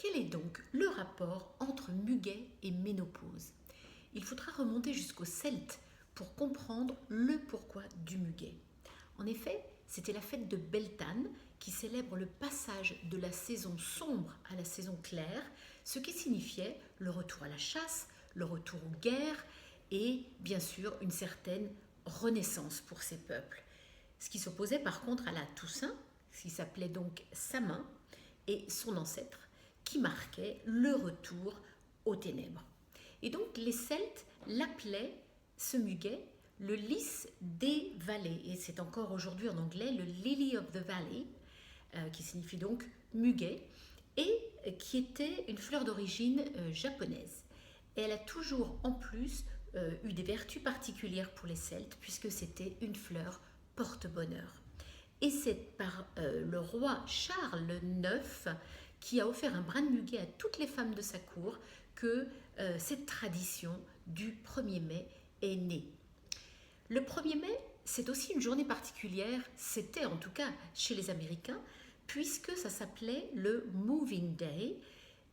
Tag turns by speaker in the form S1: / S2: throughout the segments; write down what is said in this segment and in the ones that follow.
S1: Quel est donc le rapport entre muguet et ménopause? Il faudra remonter jusqu'aux Celtes pour comprendre le pourquoi du muguet. En effet, c'était la fête de Beltane qui célèbre le passage de la saison sombre à la saison claire, ce qui signifiait le retour à la chasse, le retour aux guerres et bien sûr une certaine renaissance pour ces peuples. Ce qui s'opposait par contre à la Toussaint, qui s'appelait donc Samin, et son ancêtre, qui marquait le retour aux ténèbres. Et donc les Celtes l'appelaient, ce muguet, le lys des vallées, et c'est encore aujourd'hui en anglais le lily of the valley, qui signifie donc muguet, et qui était une fleur d'origine japonaise. Et elle a toujours en plus eu des vertus particulières pour les Celtes, puisque c'était une fleur porte-bonheur. Et c'est par le roi Charles IX qui a offert un brin de muguet à toutes les femmes de sa cour que cette tradition du 1er mai est née. Le 1er mai, c'est aussi une journée particulière, c'était en tout cas chez les Américains, puisque ça s'appelait le Moving Day,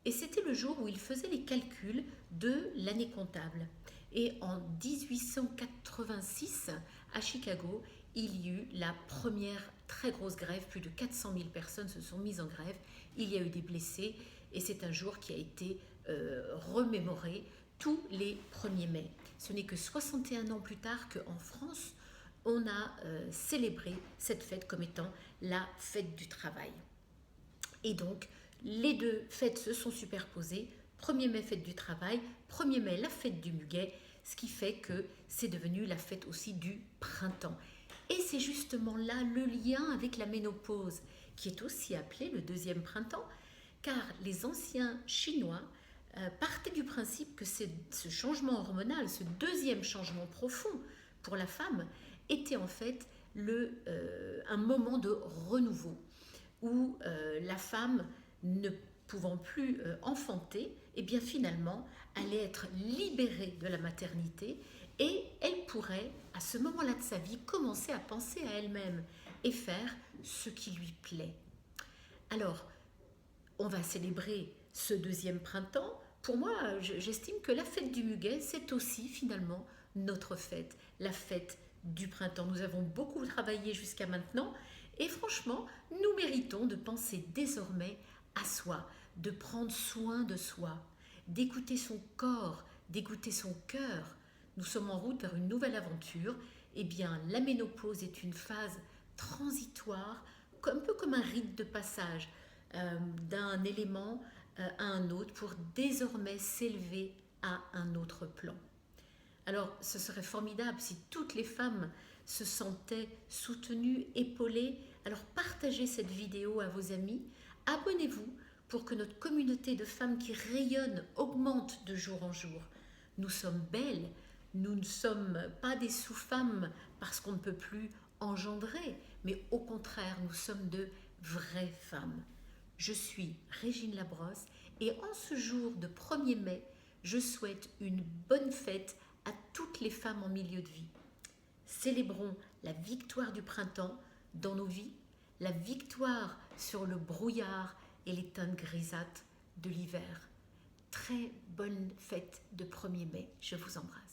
S1: et c'était le jour où ils faisaient les calculs de l'année comptable. Et en 1886, à Chicago, il y eut la première très grosse grève, plus de 400 000 personnes se sont mises en grève, il y a eu des blessés, et c'est un jour qui a été remémoré tous les 1er mai. Ce n'est que 61 ans plus tard qu'en France, on a célébré cette fête comme étant la fête du travail. Et donc, les deux fêtes se sont superposées. 1er mai, fête du travail, 1er mai, la fête du muguet, ce qui fait que c'est devenu la fête aussi du printemps. Et c'est justement là le lien avec la ménopause, qui est aussi appelée le deuxième printemps, car les anciens Chinois partaient du principe que ce changement hormonal, ce deuxième changement profond pour la femme, était en fait un moment de renouveau, où la femme, ne pouvant plus enfanter, et bien finalement allait être libérée de la maternité et elle pourrait, à ce moment-là de sa vie, commencer à penser à elle-même et faire ce qui lui plaît. Alors, on va célébrer ce deuxième printemps. Pour moi, j'estime que la fête du muguet, c'est aussi finalement notre fête, la fête du printemps. Nous avons beaucoup travaillé jusqu'à maintenant et franchement, nous méritons de penser désormais à soi, de prendre soin de soi, d'écouter son corps, d'écouter son cœur. Nous sommes en route vers une nouvelle aventure. Eh bien, la ménopause est une phase transitoire, un peu comme un rite de passage d'un élément à un autre pour désormais s'élever à un autre plan. Alors, ce serait formidable si toutes les femmes se sentaient soutenues, épaulées. Alors, partagez cette vidéo à vos amis, abonnez-vous pour que notre communauté de femmes qui rayonnent augmente de jour en jour. Nous sommes belles, nous ne sommes pas des sous-femmes parce qu'on ne peut plus engendrer, mais au contraire, nous sommes de vraies femmes. Je suis Régine Labrosse et en ce jour de 1er mai, je souhaite une bonne fête à toutes les femmes en milieu de vie. Célébrons la victoire du printemps dans nos vies, la victoire sur le brouillard et les teintes grisâtres de l'hiver. Très bonne fête de 1er mai, je vous embrasse.